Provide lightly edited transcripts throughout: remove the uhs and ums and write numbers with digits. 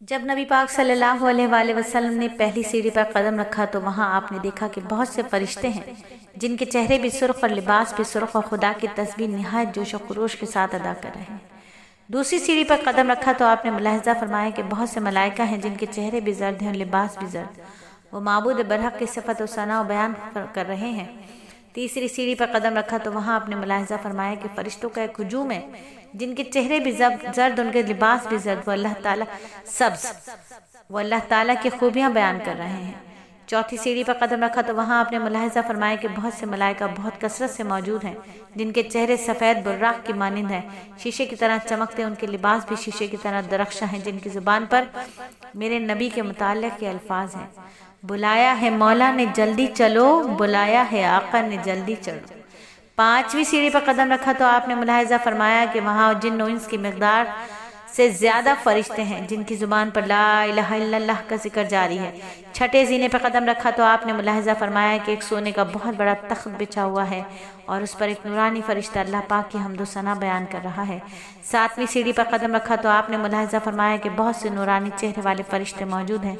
جب نبی پاک صلی اللہ علیہ وآلہ وسلم نے پہلی سیڑھی پر قدم رکھا تو وہاں آپ نے دیکھا کہ بہت سے فرشتے ہیں جن کے چہرے بھی سرخ اور لباس بھی سرخ اور خدا کی تسبیح نہایت جوش و خروش کے ساتھ ادا کر رہے ہیں۔ دوسری سیڑھی پر قدم رکھا تو آپ نے ملاحظہ فرمایا کہ بہت سے ملائکہ ہیں جن کے چہرے بھی زرد ہیں اور لباس بھی زرد، وہ معبود برحق کی صفت و ثنا و بیان کر رہے ہیں۔ تیسری سیڑھی پر قدم رکھا تو وہاں آپ نے ملاحظہ فرمایا کہ فرشتوں کا ایک ہجوم ہے جن کے چہرے بھی زرد، ان کے لباس بھی زرد، وہ اللہ تعالیٰ کی خوبیاں بیان کر رہے ہیں۔ چوتھی سیڑھی پر قدم رکھا تو وہاں آپ نے ملاحظہ فرمایا کہ بہت سے ملائکہ بہت کثرت سے موجود ہیں جن کے چہرے سفید براق کی مانند ہیں، شیشے کی طرح چمکتے، ان کے لباس بھی شیشے کی طرح درخشاں ہیں، جن کی زبان پر میرے نبی کے متعلق کے الفاظ ہیں: بلایا ہے مولا نے جلدی چلو، بلایا ہے آقا نے جلدی چلو۔ پانچویں سیڑھی پر قدم رکھا تو آپ نے ملاحظہ فرمایا کہ وہاں جن و انس کی مقدار سے زیادہ فرشتے ہیں جن کی زبان پر لا الہ الا اللہ کا ذکر جاری ہے۔ چھٹے زینے پر قدم رکھا تو آپ نے ملاحظہ فرمایا کہ ایک سونے کا بہت بڑا تخت بچھا ہوا ہے اور اس پر ایک نورانی فرشتہ اللہ پاک کی حمد و ثنا بیان کر رہا ہے۔ ساتویں سیڑھی پر قدم رکھا تو آپ نے ملاحظہ فرمایا کہ بہت سے نورانی چہرے والے فرشتے موجود ہیں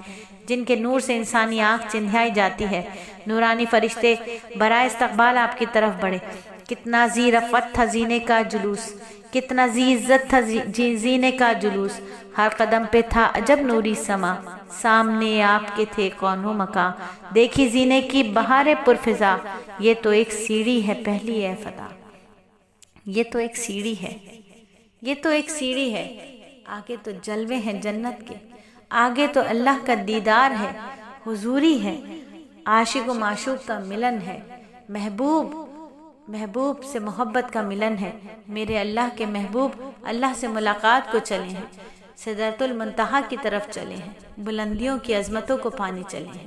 جن کے نور سے انسانی آنکھ چندھیائی جاتی ہے۔ نورانی فرشتے برائے استقبال آپ کی طرف بڑھے۔ کتنا ذی رفعت تھا زینے کا جلوس، کتنا ذی عزت تھا زینے کا جلوس، ہر قدم پہ تھا عجب نوری سما، سامنے آپ کے تھے کون و مکاں، دیکھی زینے کی بہار پرفضا، یہ تو ایک سیڑھی ہے پہلی اے فتح، یہ تو ایک سیڑھی ہے، یہ تو ایک سیڑھی ہے، آگے تو جلوے ہیں جنت کے، آگے تو اللہ کا دیدار ہے، حضوری ہے، عاشق و معشوق کا ملن ہے، محبوب سے محبت کا ملن ہے، میرے اللہ کے محبوب اللہ سے ملاقات کو چلے ہیں، سدرۃ المنتہا کی طرف چلے ہیں، بلندیوں کی عظمتوں کو پانے چلے ہیں۔